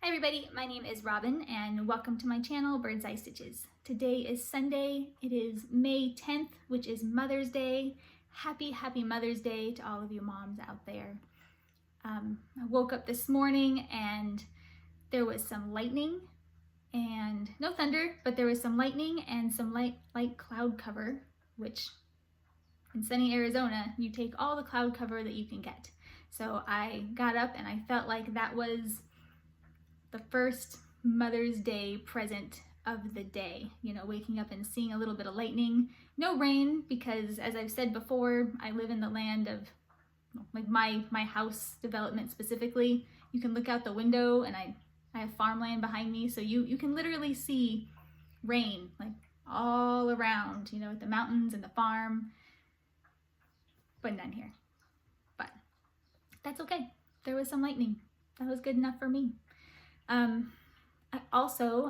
Hi everybody, my name is Robin and welcome to my channel, Bird's Eye Stitches. Today is Sunday, it is May 10th, which is Mother's Day. Happy Mother's Day to all of you moms out there. I woke up this morning and there was some lightning and no thunder, but there was some lightning and some light cloud cover, which in sunny Arizona, you take all the cloud cover that you can get. So I got up and I felt like that was the first Mother's Day present of the day, you know, waking up and seeing a little bit of lightning. No rain, because as I've said before, I live in the land of, like my house development specifically. You can look out the window and I have farmland behind me, so you can literally see rain like all around, you know, at the mountains and the farm, but none here. But that's okay. There was some lightning. That was good enough for me.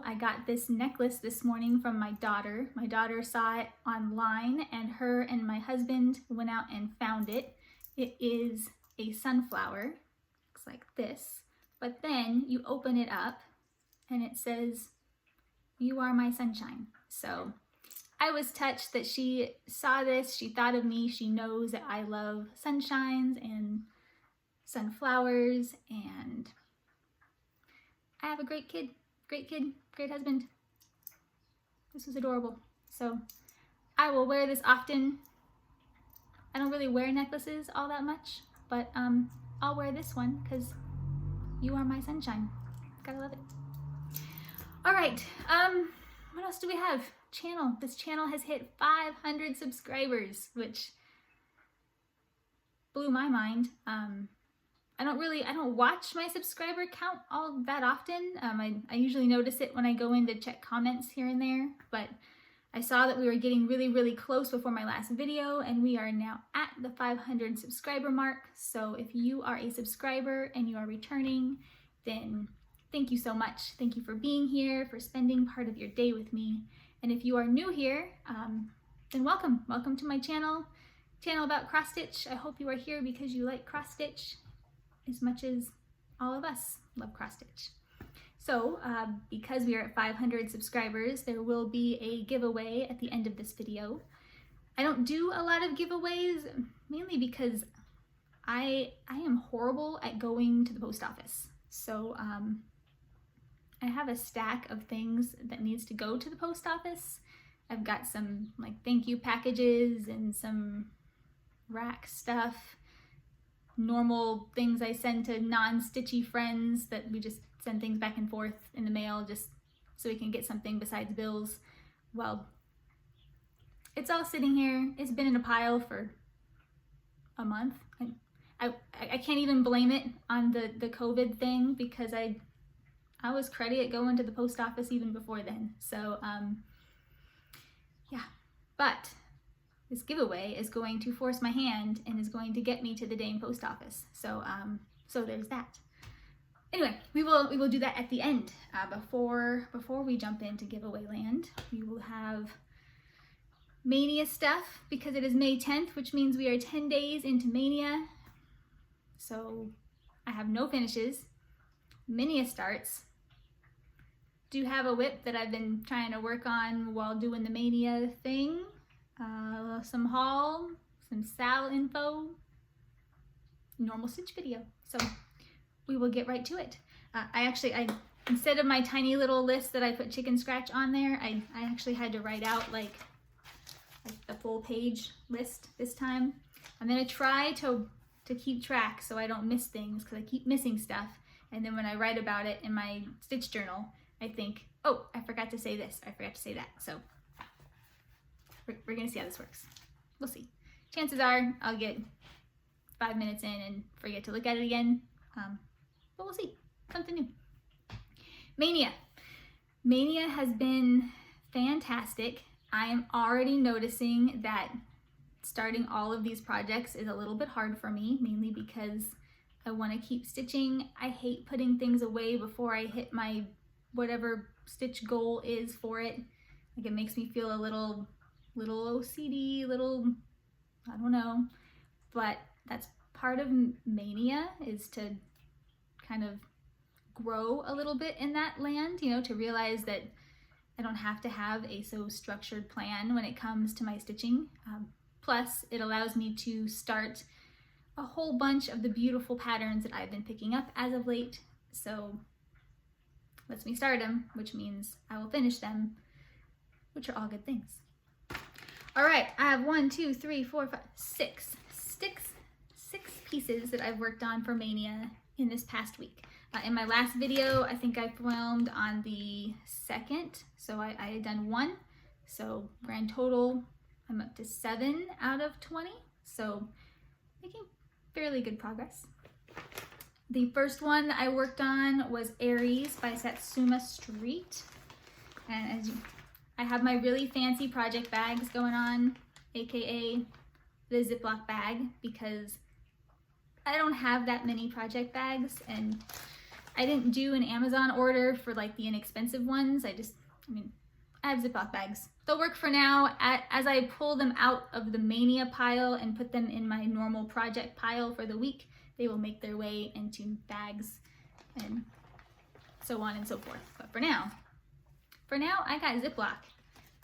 I got this necklace this morning from my daughter. My daughter saw it online and her and my husband went out and found it. It is a sunflower, looks like this, but then you open it up and it says, "You are my sunshine." So I was touched that she saw this, she thought of me, she knows that I love sunshines and sunflowers, and I have a great kid, great husband. This was adorable. So I will wear this often. I don't really wear necklaces all that much, but I'll wear this one because you are my sunshine. Gotta love it. All right, what else do we have? This channel has hit 500 subscribers, which blew my mind. I don't watch my subscriber count all that often. I usually notice it when I go in to check comments here and there, but I saw that we were getting really close before my last video, and we are now at the 500 subscriber mark. So if you are a subscriber and you are returning, then thank you so much. Thank you for being here, for spending part of your day with me. And if you are new here, then welcome. Welcome to my channel about cross stitch. I hope you are here because you like cross stitch as much as all of us love cross stitch. So because we are at 500 subscribers, there will be a giveaway at the end of this video. I don't do a lot of giveaways, mainly because I am horrible at going to the post office. So I have a stack of things that needs to go to the post office. I've got some like thank you packages and some rack stuff, normal things I send to non-stitchy friends that we just send things back and forth in the mail just so we can get something besides bills. Well, it's all sitting here. It's been in a pile for a month. I can't even blame it on the COVID thing because I was cruddy at going to the post office even before then. So yeah, but this giveaway is going to force my hand and is going to get me to the dang post office. So so there's that. Anyway, we will do that at the end. Before we jump into giveaway land, we will have Mania stuff because it is May 10th, which means we are 10 days into Mania. So I have no finishes. Mania starts. Do have a whip that I've been trying to work on while doing the Mania thing. Some haul, some Sal info, normal stitch video. So we will get right to it. I instead of my tiny little list that I put chicken scratch on there, I actually had to write out like the full page list this time. I'm gonna try to keep track so I don't miss things because I keep missing stuff. And then when I write about it in my stitch journal, I think, oh, I forgot to say this, I forgot to say that. So we're gonna see how this works. We'll see. Chances are I'll get 5 minutes in and forget to look at it again, but we'll see. Something new. Mania has been fantastic. I am already noticing that starting all of these projects is a little bit hard for me, mainly because I want to keep stitching. I hate putting things away before I hit my whatever stitch goal is for it. Like, it makes me feel a little OCD, I don't know, but that's part of Mania, is to kind of grow a little bit in that land, you know, to realize that I don't have to have a so structured plan when it comes to my stitching. Plus, it allows me to start a whole bunch of the beautiful patterns that I've been picking up as of late. So lets me start them, which means I will finish them, which are all good things. All right, I have 1, 2, 3, 4, 5, 6 pieces that I've worked on for Mania in this past week. In my last video, I think I filmed on the 2nd, so I had done 1. So grand total, I'm up to 7 out of 20, so making fairly good progress. The first one I worked on was Aries by Satsuma Street. And I have my really fancy project bags going on, aka the Ziploc bag, because I don't have that many project bags, and I didn't do an Amazon order for like the inexpensive ones. I have Ziploc bags. They'll work for now. As I pull them out of the Mania pile and put them in my normal project pile for the week, they will make their way into bags and so on and so forth. But for now I got Ziploc,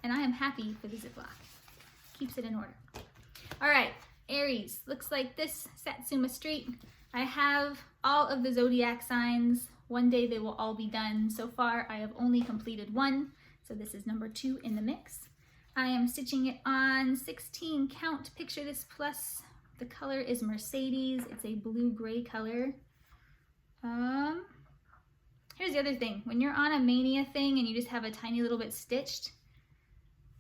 and I am happy for the Ziploc. Keeps it in order. All right, Aries looks like this, Satsuma Street. I have all of the zodiac signs. One day they will all be done. So far I have only completed 1, so this is number 2 in the mix. I am stitching it on 16 count. Picture this plus. The color is Mercedes. It's a blue-gray color. Here's the other thing. When you're on a Mania thing and you just have a tiny little bit stitched,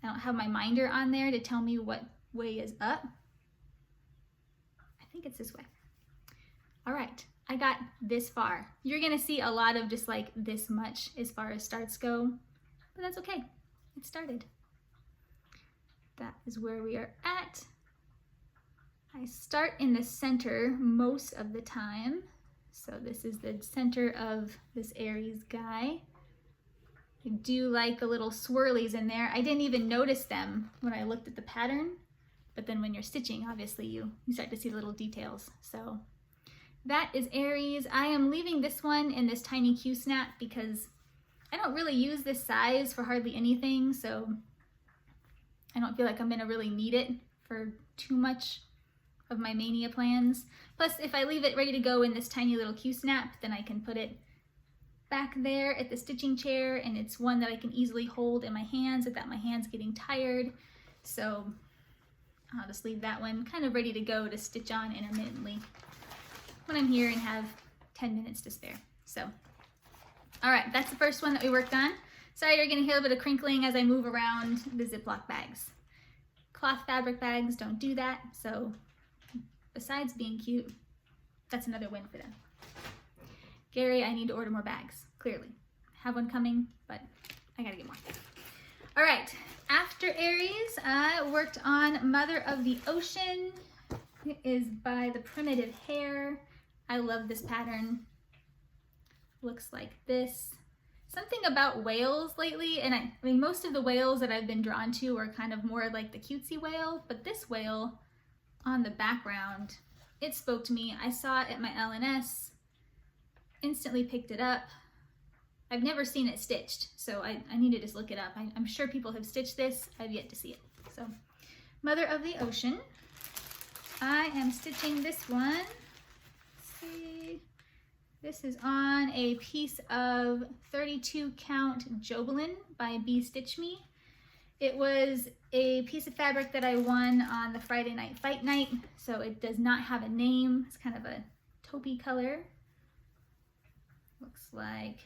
I don't have my minder on there to tell me what way is up. I think it's this way. All right, I got this far. You're gonna see a lot of just like this much as far as starts go, but that's okay. It started. That is where we are at. I start in the center most of the time. So this is the center of this Aries guy. I do like the little swirlies in there. I didn't even notice them when I looked at the pattern, but then when you're stitching, obviously you start to see the little details. So that is Aries. I am leaving this one in this tiny Q-snap because I don't really use this size for hardly anything, so I don't feel like I'm gonna really need it for too much of my Mania plans. Plus, if I leave it ready to go in this tiny little Q-snap, then I can put it back there at the stitching chair, and it's one that I can easily hold in my hands without my hands getting tired. So I'll just leave that one kind of ready to go to stitch on intermittently when I'm here and have 10 minutes to spare. So, all right, that's the first one that we worked on. Sorry, you're gonna hear a bit of crinkling as I move around the Ziploc bags. Cloth fabric bags don't do that, so besides being cute, that's another win for them. Gary, I need to order more bags, clearly. Have one coming, but I gotta get more. All right, after Aries, I worked on Mother of the Ocean. It is by the Primitive Hair. I love this pattern. Looks like this. Something about whales lately, and I mean, most of the whales that I've been drawn to are kind of more like the cutesy whale, but this whale on the background, it spoke to me. I saw it at my LNS, instantly picked it up. I've never seen it stitched, so I need to just look it up. I'm sure people have stitched this. I've yet to see it. So, Mother of the Ocean. I am stitching this one. Let's see. This is on a piece of 32 count Jobelin by Bee Stitch Me. It was a piece of fabric that I won on the Friday Night Fight Night, so it does not have a name. It's kind of a taupey color. Looks like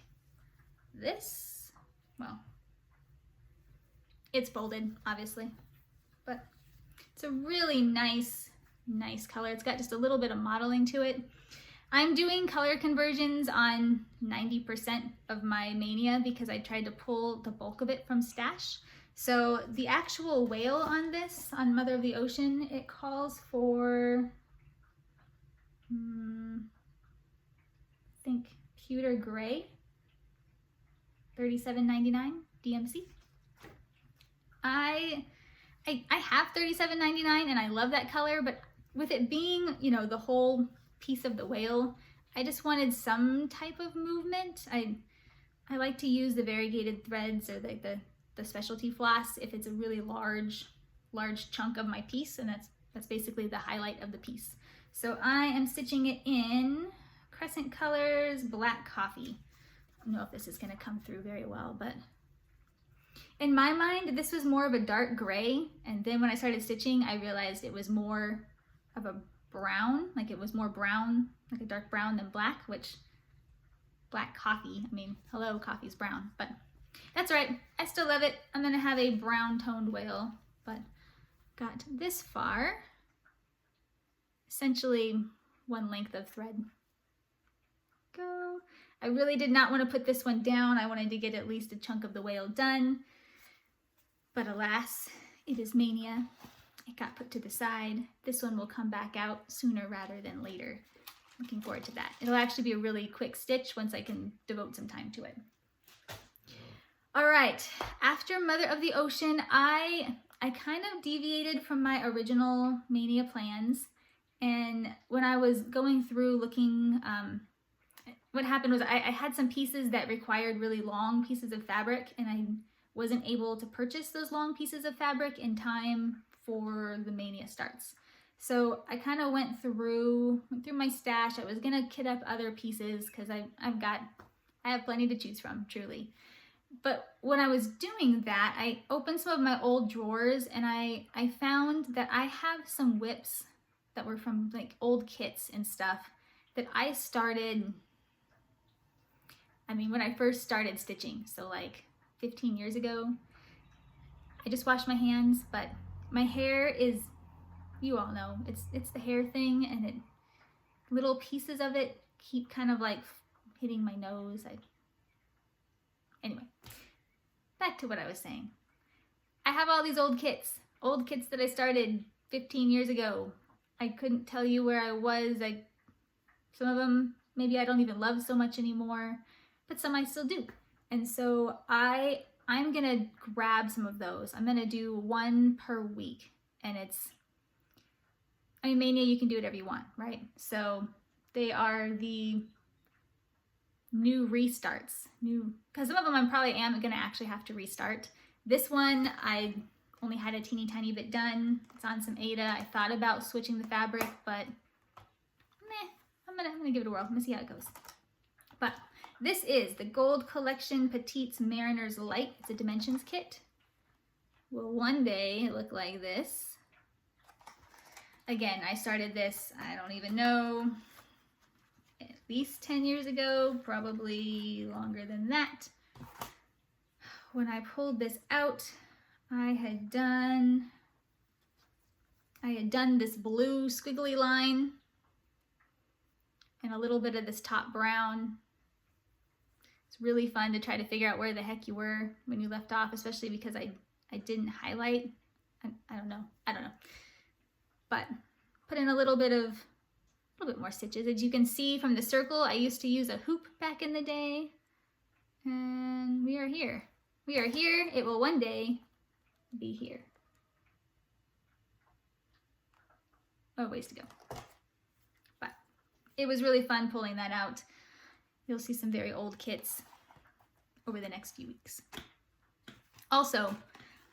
this. Well, it's folded, obviously, but it's a really nice color. It's got just a little bit of modeling to it. I'm doing color conversions on 90% of my Mania because I tried to pull the bulk of it from Stash. So the actual whale on this, on Mother of the Ocean, it calls for, I think, pewter gray, $37.99 DMC. I have $37.99 and I love that color, but with it being, you know, the whole piece of the whale, I just wanted some type of movement. I like to use the variegated threads or like the specialty floss if it's a really large chunk of my piece, and that's basically the highlight of the piece. So I am stitching it in Crescent Colors Black Coffee. I don't know if this is gonna come through very well, but in my mind, this was more of a dark gray, and then when I started stitching, I realized it was more of a brown, like it was more brown, like a dark brown than black, which black coffee, I mean, hello, coffee's brown, but that's all right. I still love it. I'm gonna have a brown toned whale, but got this far. Essentially one length of thread. Go. I really did not want to put this one down. I wanted to get at least a chunk of the whale done, but alas, it is Mania. It got put to the side. This one will come back out sooner rather than later. Looking forward to that. It'll actually be a really quick stitch once I can devote some time to it. All right, after Mother of the Ocean, I kind of deviated from my original Mania plans. And when I was going through looking, what happened was I had some pieces that required really long pieces of fabric, and I wasn't able to purchase those long pieces of fabric in time for the Mania starts. So I kind of went through my stash. I was gonna kit up other pieces because I have plenty to choose from, truly. But when I was doing that, I opened some of my old drawers, and I found that I have some whips that were from like old kits and stuff that I started, I mean, when I first started stitching, so like 15 years ago. I just washed my hands, but my hair is, you all know, it's the hair thing, and little pieces of it keep kind of like hitting my nose. Anyway, back to what I was saying. I have all these old kits that I started 15 years ago. I couldn't tell you where I was. Some of them maybe I don't even love so much anymore, but some I still do. And so I'm gonna grab some of those. I'm gonna do one per week, and I mean, Mania, you can do whatever you want, right? So they are the new restarts, because some of them I probably am gonna actually have to restart. This one, I only had a teeny tiny bit done. It's on some Aida. I thought about switching the fabric, but meh, I'm gonna give it a whirl. I'm gonna see how it goes. But this is the Gold Collection Petites Mariner's Light. It's a Dimensions kit. Will one day look like this. Again, I started this, I don't even know, at least 10 years ago, probably longer than that. When I pulled this out, I had done this blue squiggly line and a little bit of this top brown. It's really fun to try to figure out where the heck you were when you left off, especially because I didn't highlight. I don't know. But put in a little bit more stitches. As you can see from the circle, I used to use a hoop back in the day, and we are here. We are here. It will one day be here. Oh, ways to go. But it was really fun pulling that out. You'll see some very old kits over the next few weeks. Also,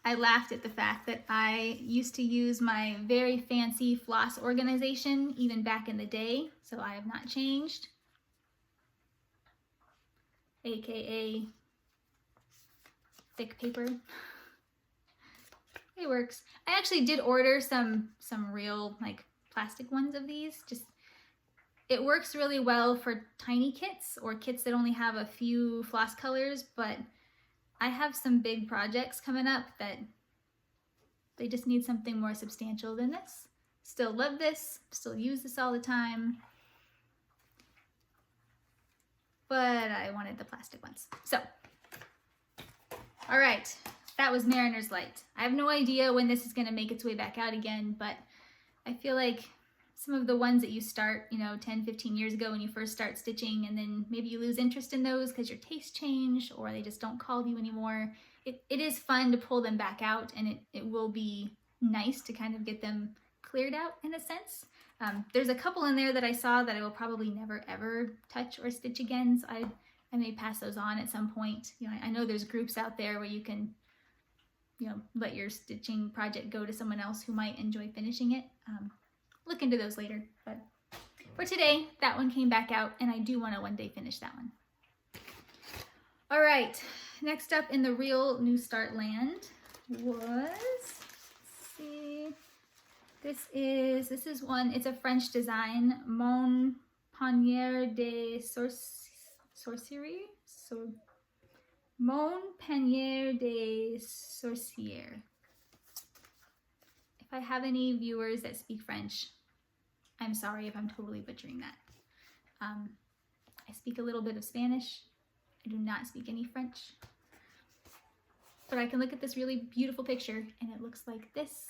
I laughed at the fact that I used to use my very fancy floss organization even back in the day, so I have not changed. AKA thick paper. It works. I actually did order some real like plastic ones of these. It works really well for tiny kits or kits that only have a few floss colors, but I have some big projects coming up that they just need something more substantial than this. Still love this, still use this all the time, but I wanted the plastic ones. So, all right, that was Mariner's Light. I have no idea when this is gonna make its way back out again, but I feel like some of the ones that you start, 10, 15 years ago when you first start stitching, and then maybe you lose interest in those because your tastes change or they just don't call to you anymore. It is fun to pull them back out, and it will be nice to kind of get them cleared out in a sense. There's a couple in there that I saw that I will probably never ever touch or stitch again, so I may pass those on at some point. You know, I know there's groups out there where you can, you know, let your stitching project go to someone else who might enjoy finishing it. Look into those later, but for today, that one came back out, and I do want to one day finish that one. All right, next up in the real New Start land was, let's see, this is one, it's a French design, Mon Panier de Sorcerie, Mon Panier de Sorcière. If I have any viewers that speak French, I'm sorry if I'm totally butchering that. I speak a little bit of Spanish. I do not speak any French. But I can look at this really beautiful picture and it looks like this.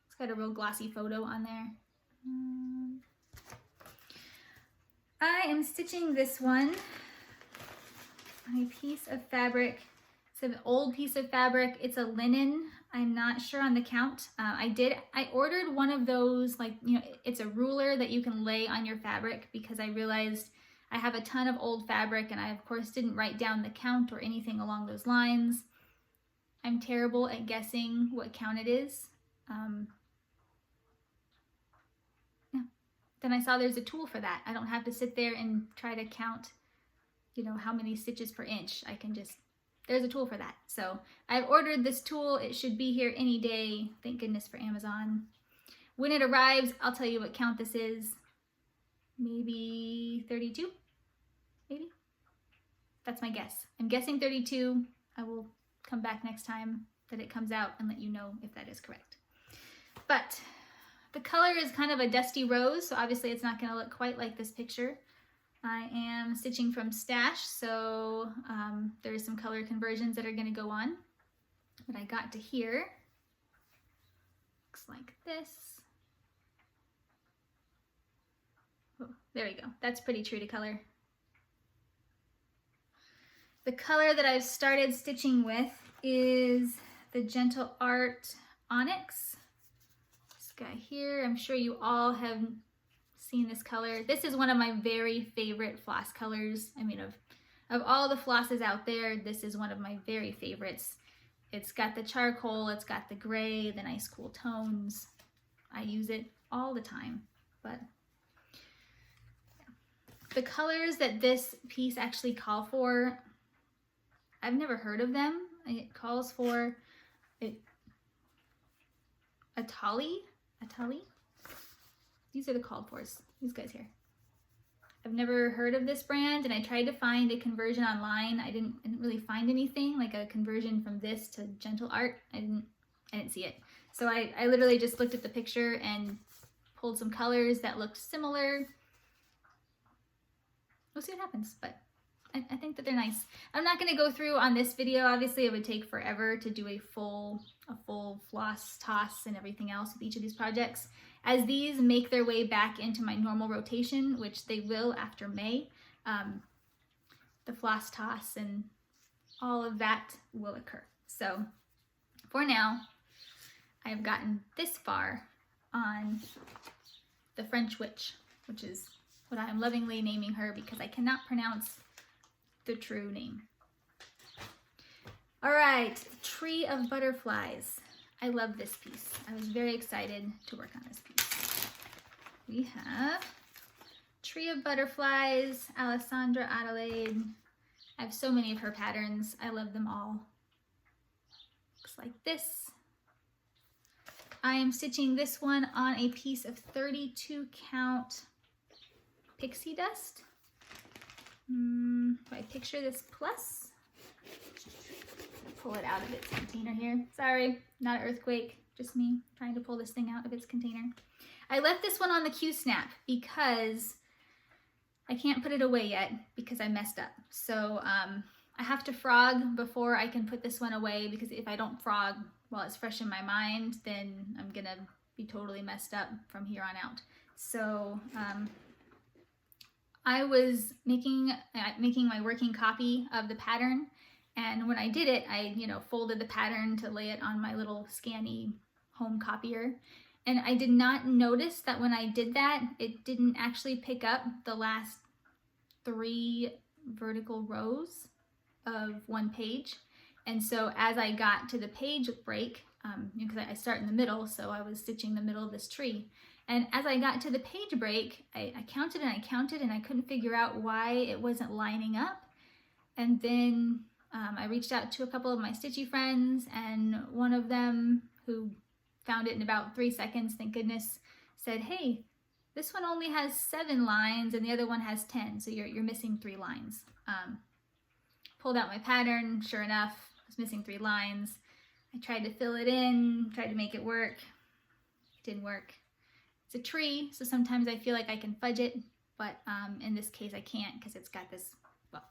It's got a real glossy photo on there. I am stitching this one on a piece of fabric. It's an old piece of fabric. It's a linen. I'm not sure on the count. I ordered one of those, like, you know, it's a ruler that you can lay on your fabric, because I realized I have a ton of old fabric and I of course didn't write down the count or anything along those lines. I'm terrible at guessing what count it is. Yeah. Then I saw there's a tool for that. I don't have to sit there and try to count, you know, how many stitches per inch. I can just, there's a tool for that. So I've ordered this tool. It should be here any day. Thank goodness for Amazon. When it arrives, I'll tell you what count this is. Maybe 32, maybe? That's my guess. I'm guessing 32. I will come back next time that it comes out and let you know if that is correct. But the color is kind of a dusty rose, so obviously it's not gonna look quite like this picture. I am stitching from stash, so there's some color conversions that are gonna go on. But I got to here, looks like this. Oh, there we go, that's pretty true to color. The color that I've started stitching with is the Gentle Art Onyx. This guy here, I'm sure you all have seen this color. This is one of my very favorite floss colors. I mean, of all the flosses out there, this is one of my very favorites. It's got the charcoal, it's got the gray, the nice cool tones. I use it all the time, but yeah. The colors that this piece actually call for, I've never heard of them. It calls for Atali. These are the called fors, these guys here. I've never heard of this brand, and I tried to find a conversion online. I didn't really find anything, like a conversion from this to Gentle Art. I didn't see it. So I literally just looked at the picture and pulled some colors that looked similar. We'll see what happens, but I think that they're nice. I'm not going to go through on this video. Obviously, it would take forever to do a full floss toss and everything else with each of these projects. As these make their way back into my normal rotation, which they will after May, the floss toss and all of that will occur. So for now, I have gotten this far on the French Witch, which is what I am lovingly naming her because I cannot pronounce the true name. All right, Tree of Butterflies. I love this piece. I was very excited to work on this piece. We have Tree of Butterflies, Alessandra Adelaide. I have so many of her patterns. I love them all. Looks like this. I am stitching this one on a piece of 32 count pixie dust. If I picture this plus, pull it out of its container here. Sorry, not an earthquake, just me trying to pull this thing out of its container. I left this one on the Q-snap because I can't put it away yet because I messed up. So I have to frog before I can put this one away, because if I don't frog while it's fresh in my mind, then I'm gonna be totally messed up from here on out. So I was making my working copy of the pattern, and when I did it, I folded the pattern to lay it on my little scanny home copier. And I did not notice that when I did that, it didn't actually pick up the last 3 vertical rows of one page. And so as I got to the page break, because I start in the middle, so I was stitching the middle of this tree. And as I got to the page break, I counted and I counted and I couldn't figure out why it wasn't lining up. And then I reached out to a couple of my stitchy friends, and one of them, who found it in about 3 seconds, thank goodness, said, hey, this one only has 7 lines and the other one has 10, so you're missing 3 lines. Pulled out my pattern, sure enough, I was missing 3 lines. I tried to fill it in, tried to make it work. It didn't work. It's a tree, so sometimes I feel like I can fudge it, but in this case I can't, because it's got this, well,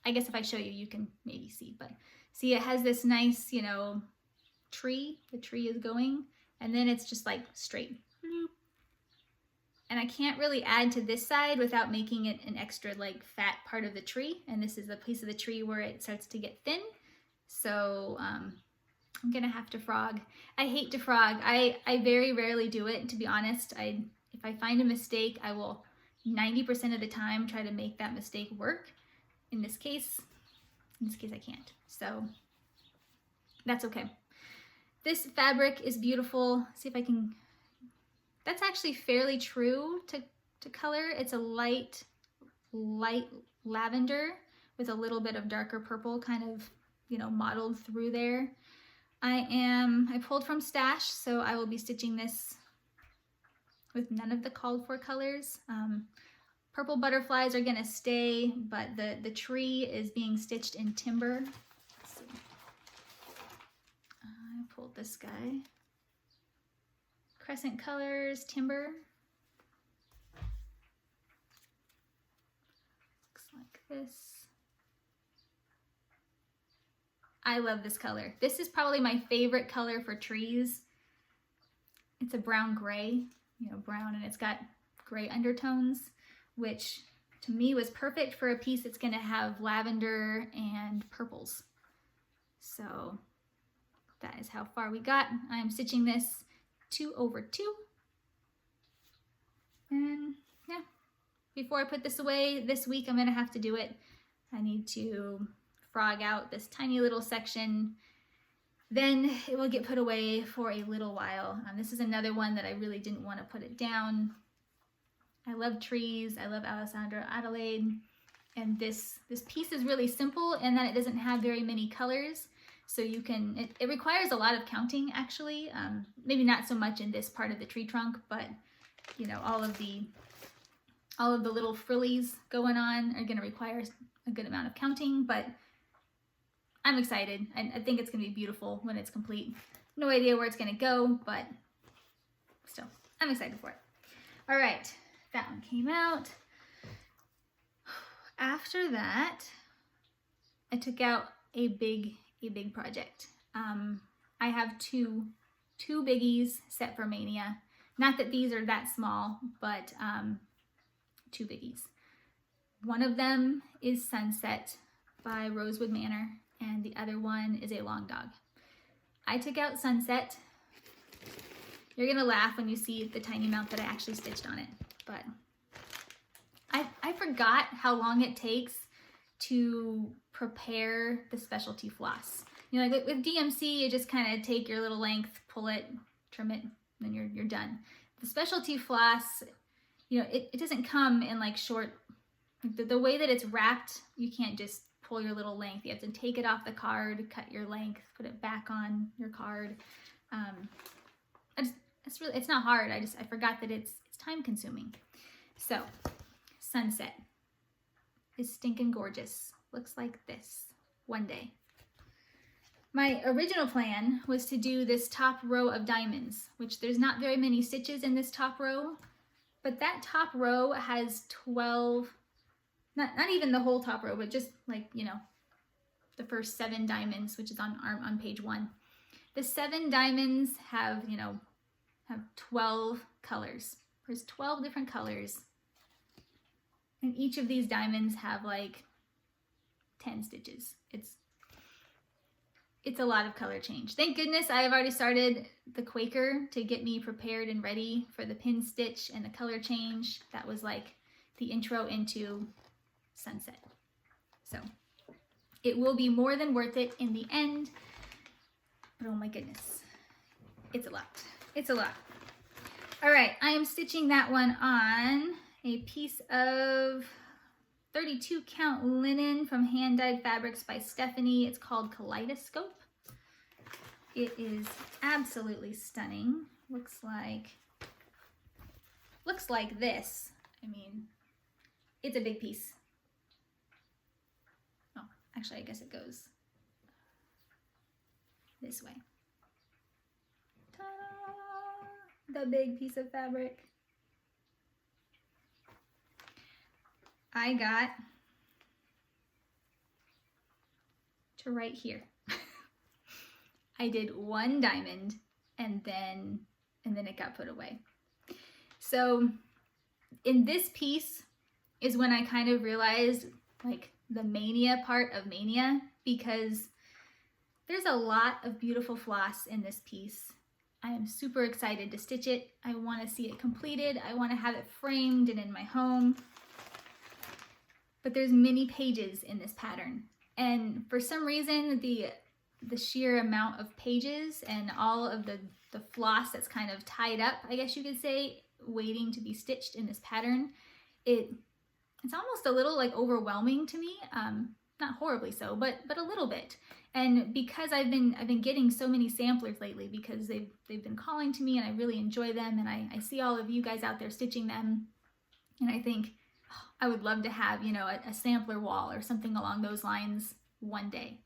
I guess if I show you, you can maybe see, but see, it has this nice, you know, tree. The tree is going, and then it's just like straight. And I can't really add to this side without making it an extra like fat part of the tree, and this is the piece of the tree where it starts to get thin. So I'm gonna have to frog. I hate to frog. I very rarely do it, to be honest. If I find a mistake, I will 90% of the time try to make that mistake work. In this case I can't. So that's okay. This fabric is beautiful. See if I can, that's actually fairly true to color. It's a light lavender with a little bit of darker purple kind of, you know, modeled through there. I pulled from stash, so I will be stitching this with none of the called for colors. Purple butterflies are gonna stay, but the tree is being stitched in timber. Let's see. I pulled this guy. Crescent colors, timber. Looks like this. I love this color. This is probably my favorite color for trees. It's a brown gray, you know, brown, and it's got gray undertones, which to me was perfect for a piece that's gonna have lavender and purples. So that is how far we got. I'm stitching this 2 over 2. And yeah, before I put this away this week, I'm gonna have to do it. I need to frog out this tiny little section, then it will get put away for a little while. This is another one that I really didn't want to put it down. I love trees, I love Alessandra Adelaide, and this piece is really simple in that it doesn't have very many colors, so you can, it requires a lot of counting actually, maybe not so much in this part of the tree trunk, but you know, all of the little frillies going on are going to require a good amount of counting, but I'm excited. I think it's going to be beautiful when it's complete. No idea where it's going to go, but still, I'm excited for it. All right, that one came out. After that, I took out a big project. I have two biggies set for Mania. Not that these are that small, but 2 biggies. One of them is Sunset by Rosewood Manor, and the other one is a Long Dog. I took out Sunset. You're gonna laugh when you see the tiny amount that I actually stitched on it, but I forgot how long it takes to prepare the specialty floss. You know, like with DMC, you just kind of take your little length, pull it, trim it, and then you're done. The specialty floss, you know, it doesn't come in like short, the way that it's wrapped, you can't just pull your little length. You have to take it off the card, cut your length, put it back on your card. It's not hard. I forgot that it's time consuming. So, Sunset is stinking gorgeous. Looks like this one day. My original plan was to do this top row of diamonds, which there's not very many stitches in this top row, but that top row has 12, not even the whole top row, but just like, you know, the first 7 diamonds, which is on page 1. The 7 diamonds have 12 colors. There's 12 different colors. And each of these diamonds have like 10 stitches. it's a lot of color change. Thank goodness I have already started the Quaker to get me prepared and ready for the pin stitch and the color change. That was like the intro into Sunset. So it will be more than worth it in the end. But oh my goodness, it's a lot. It's a lot. All right, I am stitching that one on a piece of 32 count linen from Hand Dyed Fabrics by Stephanie. It's called Kaleidoscope. It is absolutely stunning. Looks like this. I mean, it's a big piece. Oh, actually, I guess it goes this way. Ta-da! The big piece of fabric. I got to right here. I did one diamond and then it got put away. So in this piece is when I kind of realized like the Mania part of Mania, because there's a lot of beautiful floss in this piece. I am super excited to stitch it. I want to see it completed. I want to have it framed and in my home. But there's many pages in this pattern. And for some reason, the sheer amount of pages and all of the floss that's kind of tied up, I guess you could say, waiting to be stitched in this pattern, it's almost a little like overwhelming to me. Not horribly so, but a little bit. And because I've been getting so many samplers lately, because they've been calling to me and I really enjoy them, and I see all of you guys out there stitching them, and I think, I would love to have, you know, a sampler wall or something along those lines one day.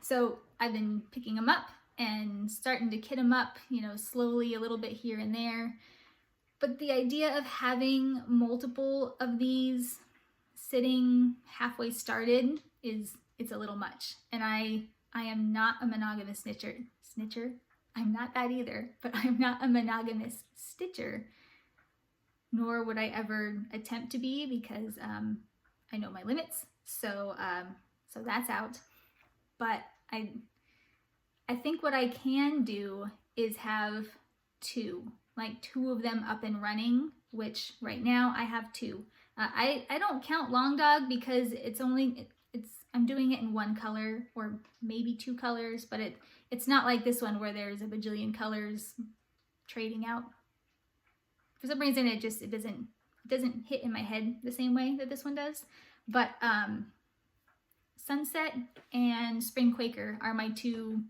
So I've been picking them up and starting to kit them up, you know, slowly a little bit here and there. But the idea of having multiple of these sitting halfway started it's a little much. And I am not a monogamous snitcher. I'm not that either, but I'm not a monogamous stitcher. Nor would I ever attempt to be, because I know my limits. So that's out. But I think what I can do is have two of them up and running, which right now I have two. I don't count Long Dog because I'm doing it in one color or maybe two colors, but it's not like this one where there's a bajillion colors trading out. For some reason, it doesn't hit in my head the same way that this one does. But Sunset and Spring Quaker are my two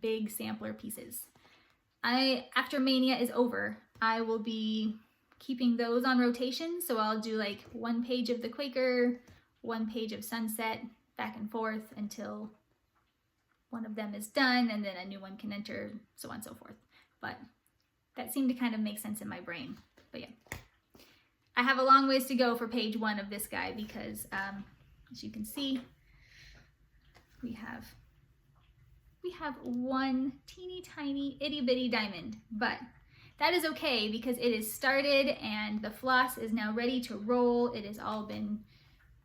big sampler pieces. After Mania is over, I will be keeping those on rotation. So I'll do like one page of the Quaker, one page of Sunset, back and forth until one of them is done, and then a new one can enter, so on and so forth. But that seemed to kind of make sense in my brain. But yeah, I have a long ways to go for page one of this guy because as you can see, we have one teeny tiny itty bitty diamond, but that is okay because it is started and the floss is now ready to roll. It has all been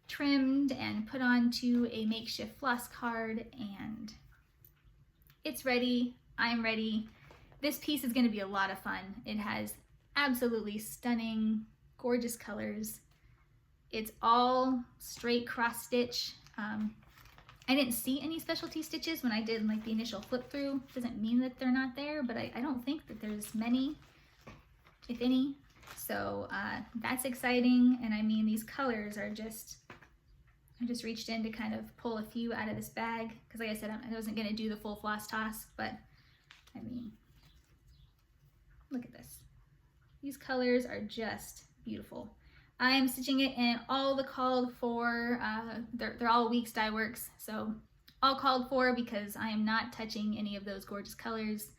trimmed and put onto a makeshift floss card, and it's ready. I'm ready. This piece is going to be a lot of fun. It has absolutely stunning, gorgeous colors. It's all straight cross stitch. I didn't see any specialty stitches when I did like the initial flip through. Doesn't mean that they're not there, but I don't think that there's many, if any. So that's exciting. And I mean, these colors are just, I just reached in to kind of pull a few out of this bag because like I said, I wasn't going to do the full floss toss, but I mean, look at this. These colors are just beautiful. I am stitching it in all the called for, they're all Weeks Dye Works, so all called for because I am not touching any of those gorgeous colors.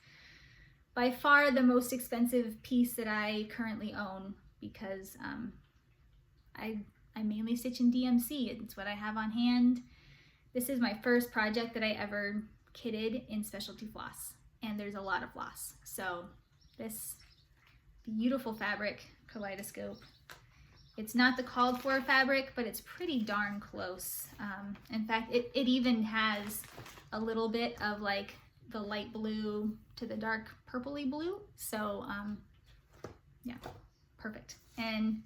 By far the most expensive piece that I currently own because I mainly stitch in DMC. It's what I have on hand. This is my first project that I ever kitted in specialty floss, and there's a lot of floss. So this beautiful fabric, Kaleidoscope, It's not the called for fabric, but it's pretty darn close. In fact, it even has a little bit of like the light blue to the dark purpley blue. So yeah, perfect. And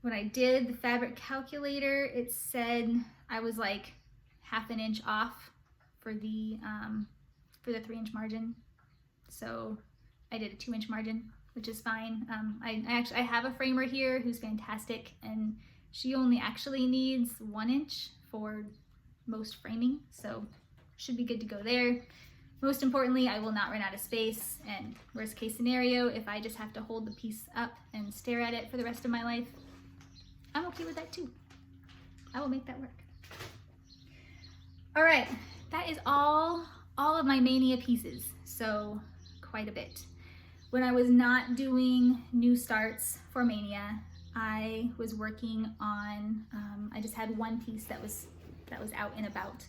when I did the fabric calculator, it said I was like ½ an inch off for the 3-inch margin. So I did a 2-inch margin, which is fine. I have a framer here who's fantastic, and she only actually needs 1 inch for most framing, so should be good to go there. Most importantly, I will not run out of space, and worst case scenario, if I just have to hold the piece up and stare at it for the rest of my life, I'm okay with that too. I will make that work. All right, that is all of my Mania pieces, so quite a bit. When I was not doing new starts for Mania, I was working on, I just had one piece that was out and about.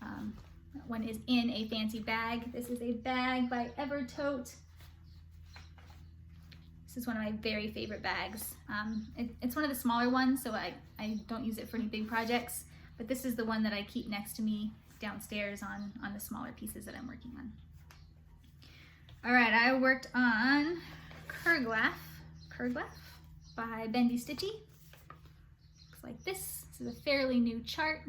That one is in a fancy bag. This is a bag by Evertote. This is one of my very favorite bags. It's one of the smaller ones, so I don't use it for any big projects, but this is the one that I keep next to me downstairs on the smaller pieces that I'm working on. All right, I worked on Curglaff by Bendy Stitchy. Looks like this. This is a fairly new chart.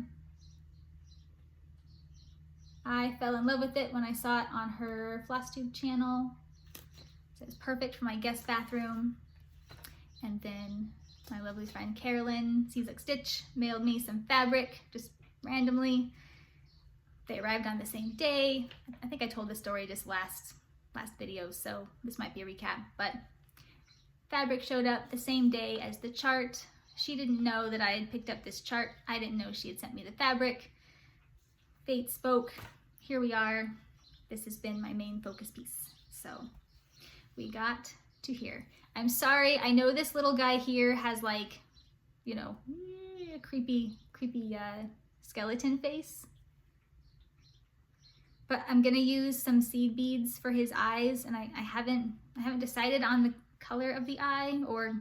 I fell in love with it when I saw it on her Flosstube channel. So it's perfect for my guest bathroom. And then my lovely friend Carolyn, Sees Like Stitch, mailed me some fabric just randomly. They arrived on the same day. I think I told this story just last video, so this might be a recap, but fabric showed up the same day as the chart. She didn't know that I had picked up this chart. I didn't know she had sent me the fabric. Fate spoke. Here we are. This has been my main focus piece. So we got to here. I'm sorry, I know this little guy here has like, you know, a creepy skeleton face. But I'm gonna use some seed beads for his eyes, and I haven't decided on the color of the eye or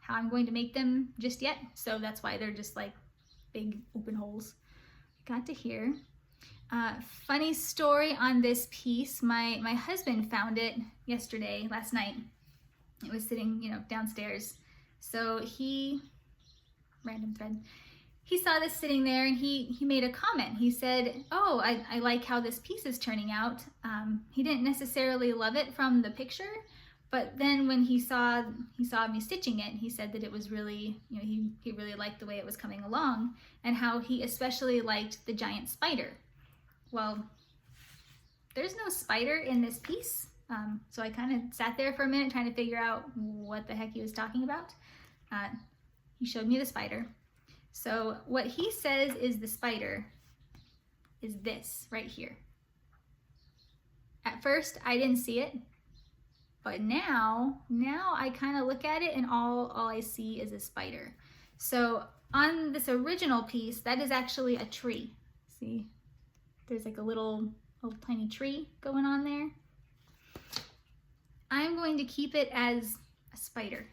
how I'm going to make them just yet. So that's why they're just like big open holes. Got to here. Funny story on this piece. My husband found it last night. It was sitting, you know, downstairs. So random thread. He saw this sitting there and he made a comment. He said, oh, I like how this piece is turning out. He didn't necessarily love it from the picture, but then when he saw me stitching it, he said that it was really, you know, he really liked the way it was coming along and how he especially liked the giant spider. Well, there's no spider in this piece. So I kind of sat there for a minute trying to figure out what the heck he was talking about. He showed me the spider. So what he says is the spider is this right here. At first I didn't see it, but now I kind of look at it and all I see is a spider. So on this original piece, that is actually a tree. See, there's like a little tiny tree going on there. I'm going to keep it as a spider.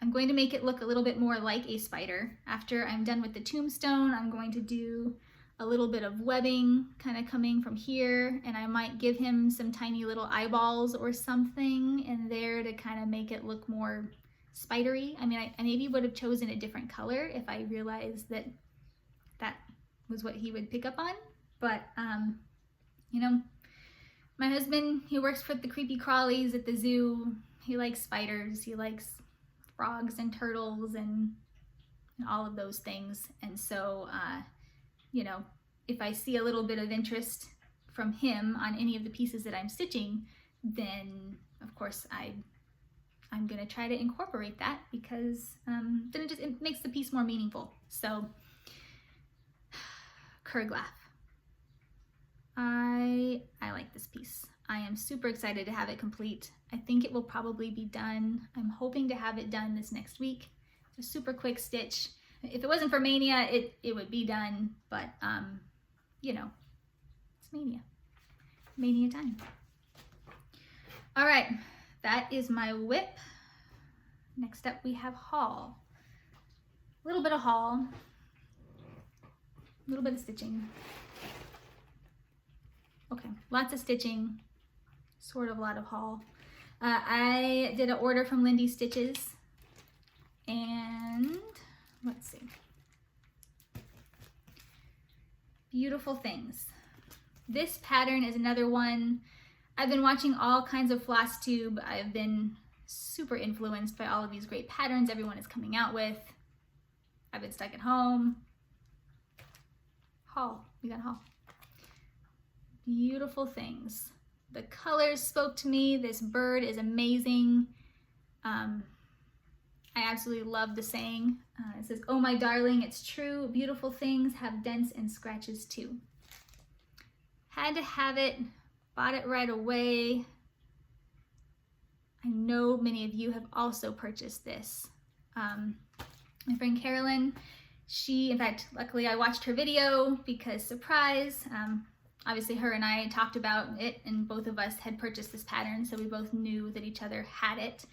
I'm going to make it look a little bit more like a spider. After I'm done with the tombstone, I'm going to do a little bit of webbing kind of coming from here, and I might give him some tiny little eyeballs or something in there to kind of make it look more spidery. I mean, I maybe would have chosen a different color if I realized that that was what he would pick up on, but you know, my husband, he works for the creepy crawlies at the zoo. He likes spiders, he likes frogs and turtles and all of those things. And so, you know, if I see a little bit of interest from him on any of the pieces that I'm stitching, then of course I'm gonna try to incorporate that because then it makes the piece more meaningful. So, Curglaff. I like this piece. I am super excited to have it complete. I think it will probably be done. I'm hoping to have it done this next week. It's a super quick stitch. If it wasn't for Mania, it would be done, but you know, it's Mania. Mania time. All right, that is my whip. Next up we have haul. A little bit of haul, a little bit of stitching. Okay, lots of stitching, sort of a lot of haul. I did an order from Lindy Stitches, and let's see. Beautiful things. This pattern is another one. I've been watching all kinds of Flosstube. I've been super influenced by all of these great patterns everyone is coming out with. I've been stuck at home. Haul, we got haul. Beautiful things. The colors spoke to me. This bird is amazing. I absolutely love the saying. It says, "Oh my darling, it's true. Beautiful things have dents and scratches too." Had to have it, bought it right away. I know many of you have also purchased this. My friend Carolyn, in fact, luckily I watched her video because surprise, obviously her and I talked about it and both of us had purchased this pattern, so we both knew that each other had it.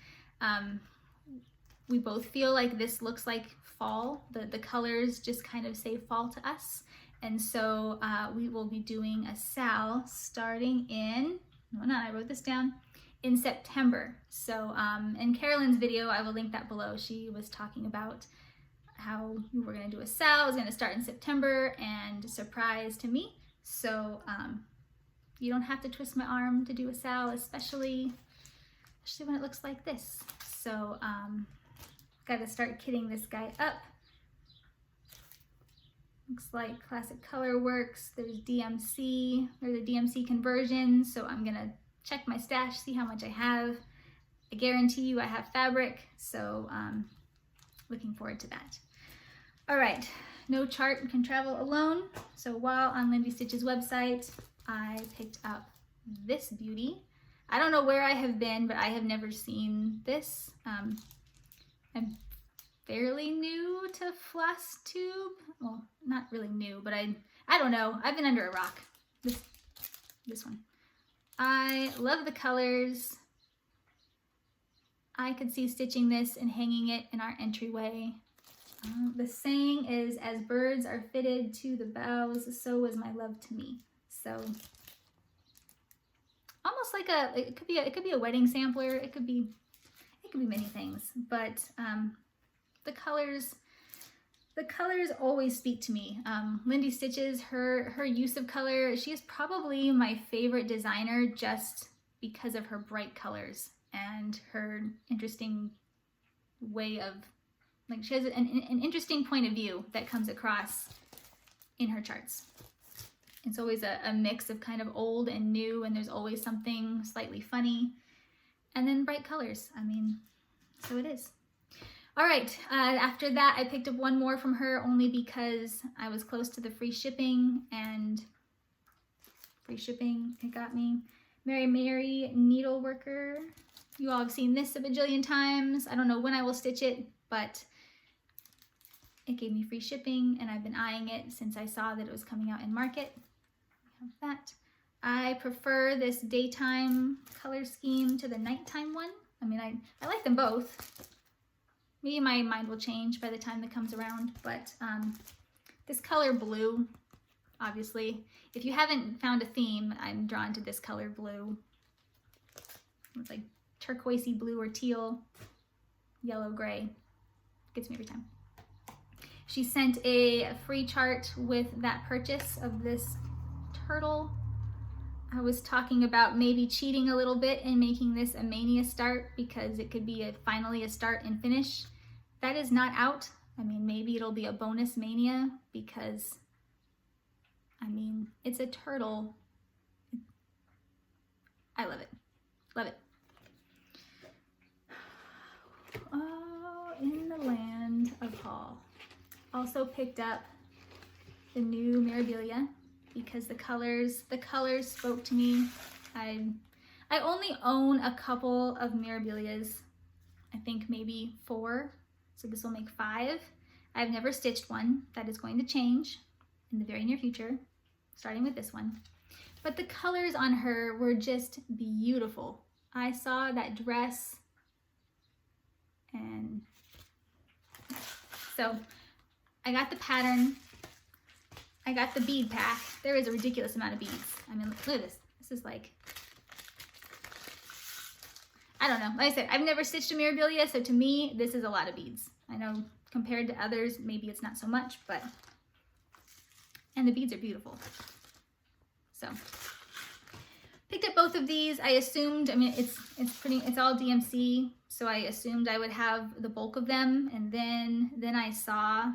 We both feel like this looks like fall. The colors just kind of say fall to us. And so we will be doing a sal starting in, I wrote this down, in September. So in Carolyn's video, I will link that below. She was talking about how we were gonna do a sal. It was gonna start in September, and surprise to me. So you don't have to twist my arm to do a sal, especially when it looks like this. So gotta start kitting this guy up. Looks like Classic Color Works. There's DMC, there's a DMC conversion. So I'm gonna check my stash, see how much I have. I guarantee you I have fabric. So looking forward to that. All right, no chart can travel alone. So while on Lindy Stitch's website, I picked up this beauty. I don't know where I have been, but I have never seen this. I'm fairly new to Flosstube. Well, not really new, but I don't know. I've been under a rock. This one. I love the colors. I could see stitching this and hanging it in our entryway. The saying is, "As birds are fitted to the boughs, so is my love to me." So almost like it could be a wedding sampler. It could be many things, but the colors always speak to me. Lindy Stitches, her use of color, she is probably my favorite designer just because of her bright colors and her interesting way of, like, she has an interesting point of view that comes across in her charts. It's always a mix of kind of old and new, and there's always something slightly funny. And then bright colors, I mean, so it is. All right, after that, I picked up one more from her only because I was close to the free shipping, and free shipping, it got me. Mary Needleworker. You all have seen this a bajillion times. I don't know when I will stitch it, but it gave me free shipping, and I've been eyeing it since I saw that it was coming out in market. We have that. I prefer this daytime color scheme to the nighttime one. I mean, I like them both. Maybe my mind will change by the time that comes around, but this color blue, obviously, if you haven't found a theme, I'm drawn to this color blue. It's like turquoisey blue or teal, yellow, gray. Gets me every time. She sent a free chart with that purchase of this turtle. I was talking about maybe cheating a little bit and making this a Mania start because it could be finally a start and finish. That is not out. I mean, maybe it'll be a bonus Mania because, I mean, it's a turtle. I love it. Love it. Oh, in the land of haul. Also picked up the new Mirabilia because the colors spoke to me. I only own a couple of Mirabilias, I think maybe 4, so this will make 5. I've never stitched one. That is going to change in the very near future, starting with this one. But the colors on her were just beautiful. I saw that dress And so I got the pattern. I got the bead pack. There is a ridiculous amount of beads. I mean, look at this. This is like, I don't know. Like I said, I've never stitched a Mirabilia, so to me, this is a lot of beads. I know compared to others, maybe it's not so much, but, and the beads are beautiful. So, picked up both of these. I assumed, I mean, it's all DMC, so I assumed I would have the bulk of them, and then I saw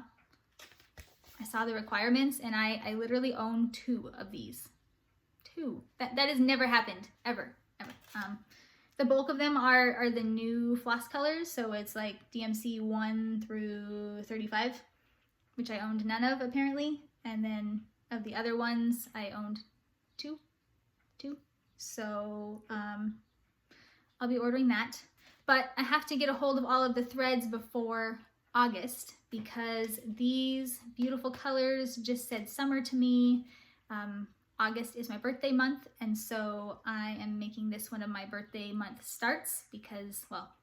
the requirements, and I literally own 2 of these. 2. That has never happened, ever. The bulk of them are the new floss colors, so it's like DMC 1 through 35, which I owned none of apparently, and then of the other ones I owned 2. So I'll be ordering that, but I have to get a hold of all of the threads before August because these beautiful colors just said summer to me. August is my birthday month, and so I am making this one of my birthday month starts because, well,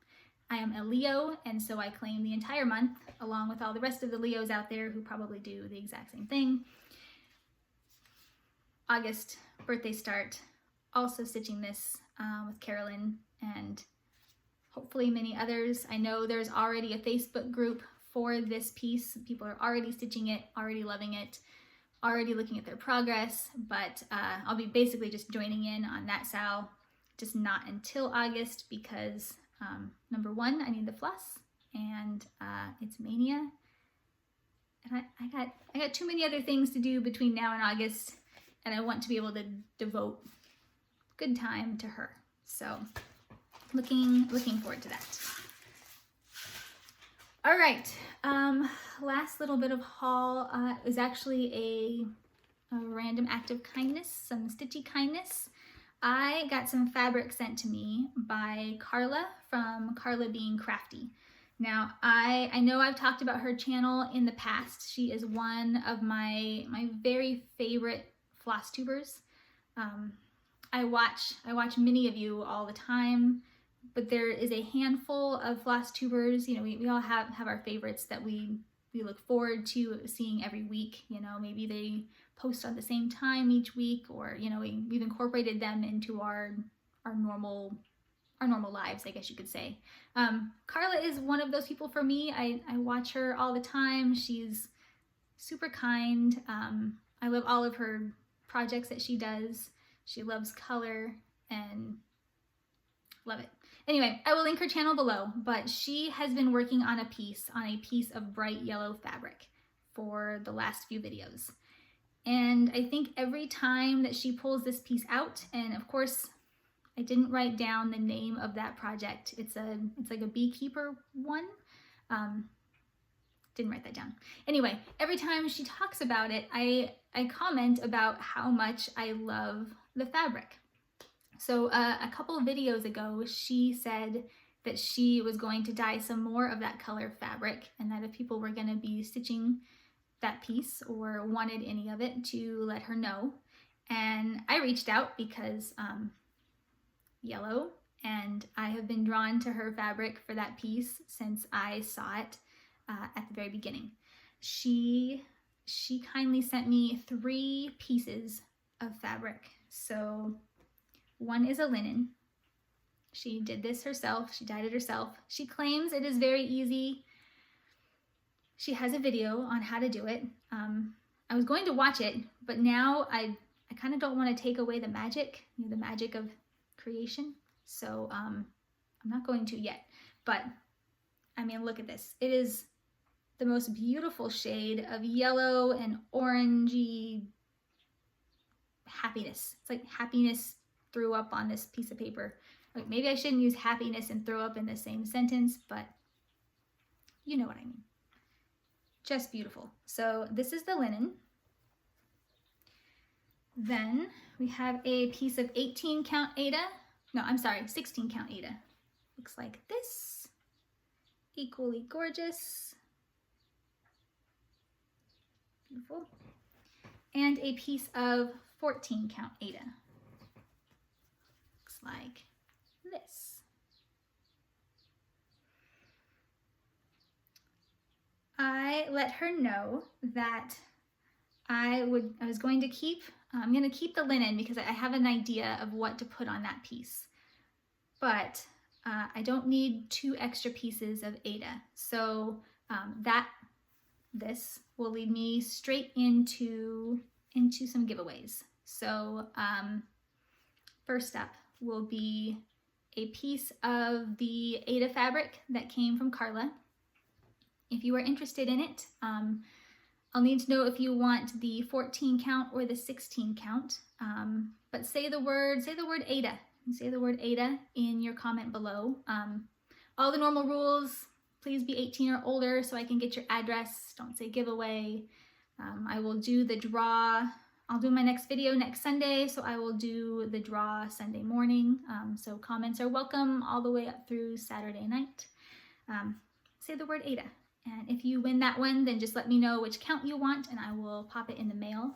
I am a Leo, and so I claim the entire month along with all the rest of the Leos out there who probably do the exact same thing. August, birthday start, also stitching this with Carolyn and hopefully many others. I know there's already a Facebook group for this piece. People are already stitching it, already loving it, already looking at their progress, but I'll be basically just joining in on that sal, just not until August because number one, I need the floss, and it's Mania, and I got too many other things to do between now and August, and I want to be able to devote good time to her. So looking forward to that. All right, last little bit of haul is actually a random act of kindness, some stitchy kindness. I got some fabric sent to me by Carla from Carla Being Crafty. Now, I know I've talked about her channel in the past. She is one of my very favorite Flosstubers. I watch many of you all the time, but there is a handful of Flosstubers. You know, we all have our favorites that we look forward to seeing every week. You know, maybe they post at the same time each week, or you know, we've incorporated them into our normal lives, I guess you could say. Carla is one of those people for me. I watch her all the time. She's super kind. I love all of her projects that she does. She loves color and love it. Anyway, I will link her channel below, but she has been working on a piece of bright yellow fabric for the last few videos. And I think every time that she pulls this piece out, and of course, I didn't write down the name of that project. It's like a beekeeper one. Didn't write that down. Anyway, every time she talks about it, I comment about how much I love the fabric. So a couple of videos ago, she said that she was going to dye some more of that color fabric, and that if people were going to be stitching that piece or wanted any of it, to let her know. And I reached out because yellow, and I have been drawn to her fabric for that piece since I saw it at the very beginning. She kindly sent me 3 pieces of fabric. So one is a linen. She did this herself. She dyed it herself. She claims it is very easy. She has a video on how to do it. I was going to watch it, but now I kind of don't want to take away the magic, you know, the magic of creation. So I'm not going to yet. But I mean, look at this. It is the most beautiful shade of yellow and orangey happiness. It's like happiness threw up on this piece of paper. Okay, maybe I shouldn't use happiness and throw up in the same sentence, but you know what I mean. Just beautiful. So this is the linen. Then we have a piece of 18 count Aida. No, I'm sorry, 16 count Aida. Looks like this. Equally gorgeous. Beautiful. And a piece of 14 count Aida. Looks like this. I let her know that I'm going to keep the linen because I have an idea of what to put on that piece. But I don't need 2 extra pieces of Ada. So this will lead me straight into some giveaways. So first up will be a piece of the Ada fabric that came from Carla. If you are interested in it, I'll need to know if you want the 14 count or the 16 count. But say the word Ada. Say the word Ada in your comment below. All the normal rules, please be 18 or older so I can get your address. Don't say giveaway. I will do the draw. I'll do my next video next Sunday, so I will do the draw Sunday morning. So comments are welcome all the way up through Saturday night. Say the word Ada. And if you win that one, then just let me know which count you want and I will pop it in the mail.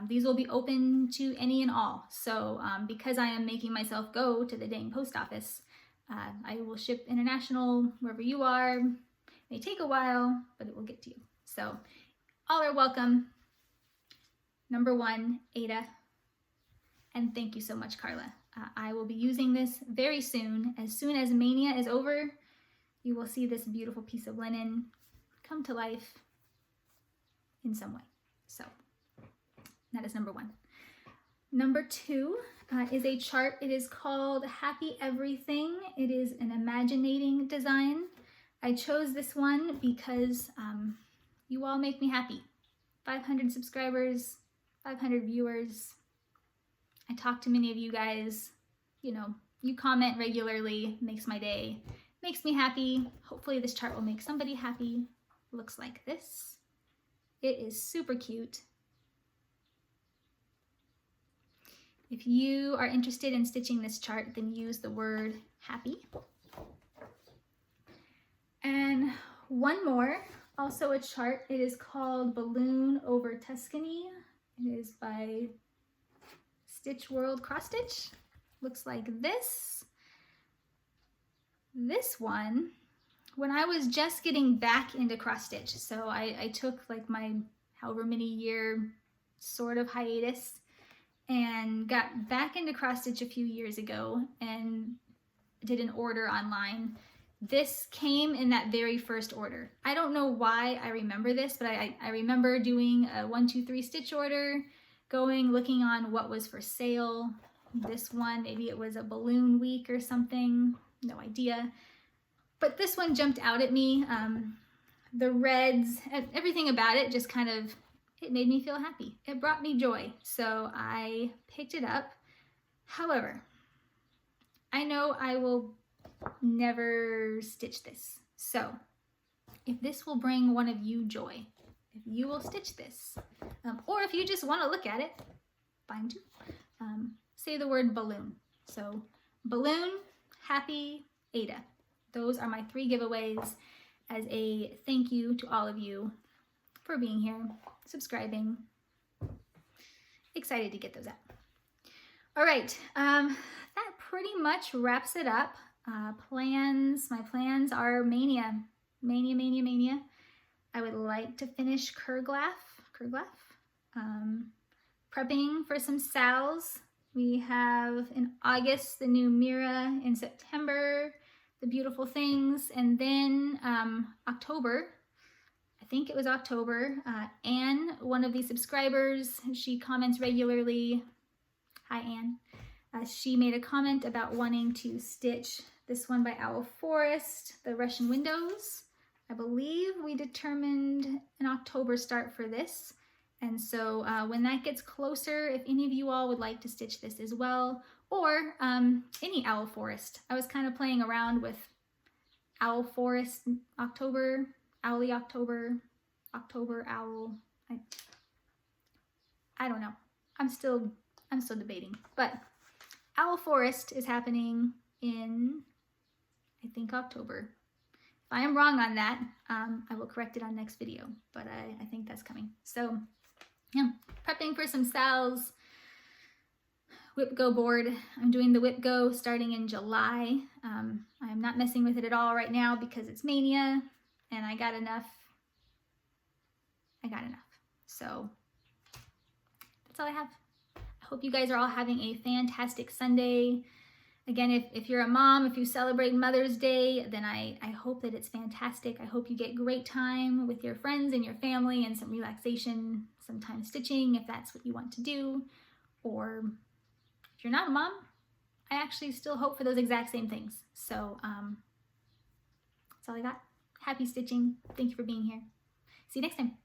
These will be open to any and all. So because I am making myself go to the dang post office, I will ship international wherever you are. It may take a while, but it will get to you. So all are welcome. Number 1, Ada. And thank you so much, Carla. I will be using this very soon. As soon as Mania is over, you will see this beautiful piece of linen come to life in some way. So that is number 1. Number 2 is a chart. It is called Happy Everything. It is an imaginating design. I chose this one because you all make me happy. 500 subscribers, 500 viewers. I talk to many of you guys. You know, you comment regularly, makes my day, makes me happy. Hopefully this chart will make somebody happy. Looks like this. It is super cute. If you are interested in stitching this chart, then use the word happy. And one more, also a chart. It is called Balloon Over Tuscany. It is by Stitch World Cross Stitch. Looks like this. This one, when I was just getting back into cross stitch, so I took like my however many year sort of hiatus and got back into cross stitch a few years ago and did an order online. This came in that very first order. I don't know why I remember this, but I remember doing a 1, 2, 3 stitch order, looking on what was for sale. This one, maybe it was a balloon week or something, no idea. But this one jumped out at me. The reds, everything about it just kind of, it made me feel happy. It brought me joy. So I picked it up. However, I know I will never stitch this. So if this will bring one of you joy, if you will stitch this, or if you just want to look at it, fine too. Say the word balloon. So balloon, happy, Ada. Those are my 3 giveaways as a thank you to all of you for being here, subscribing. Excited to get those out. All right, that pretty much wraps it up. My plans are Mania. I would like to finish Curglaff. Prepping for some sals. We have in August the new Mira, in September the beautiful things, and then October, I think it was October, Anne, one of the subscribers, she comments regularly. Hi Anne. She made a comment about wanting to stitch this one by Owlforest, the Russian windows. I believe we determined an October start for this. And so when that gets closer, if any of you all would like to stitch this as well, or any Owlforest. I was kind of playing around with Owlforest October, Owly October, October Owl. I don't know. I'm still debating. But Owlforest is happening in, I think, October. If I am wrong on that, I will correct it on next video, but I think that's coming. So yeah, prepping for some sals. Whip Go board. I'm doing the Whip Go starting in July. I am not messing with it at all right now because it's Mania and I got enough got enough. So that's all I have. I hope you guys are all having a fantastic Sunday. Again, if you're a mom, if you celebrate Mother's Day, then I hope that it's fantastic. I hope you get great time with your friends and your family and some relaxation, some time stitching if that's what you want to do. Or if you're not a mom, I actually still hope for those exact same things. So that's all I got. Happy stitching. Thank you for being here. See you next time.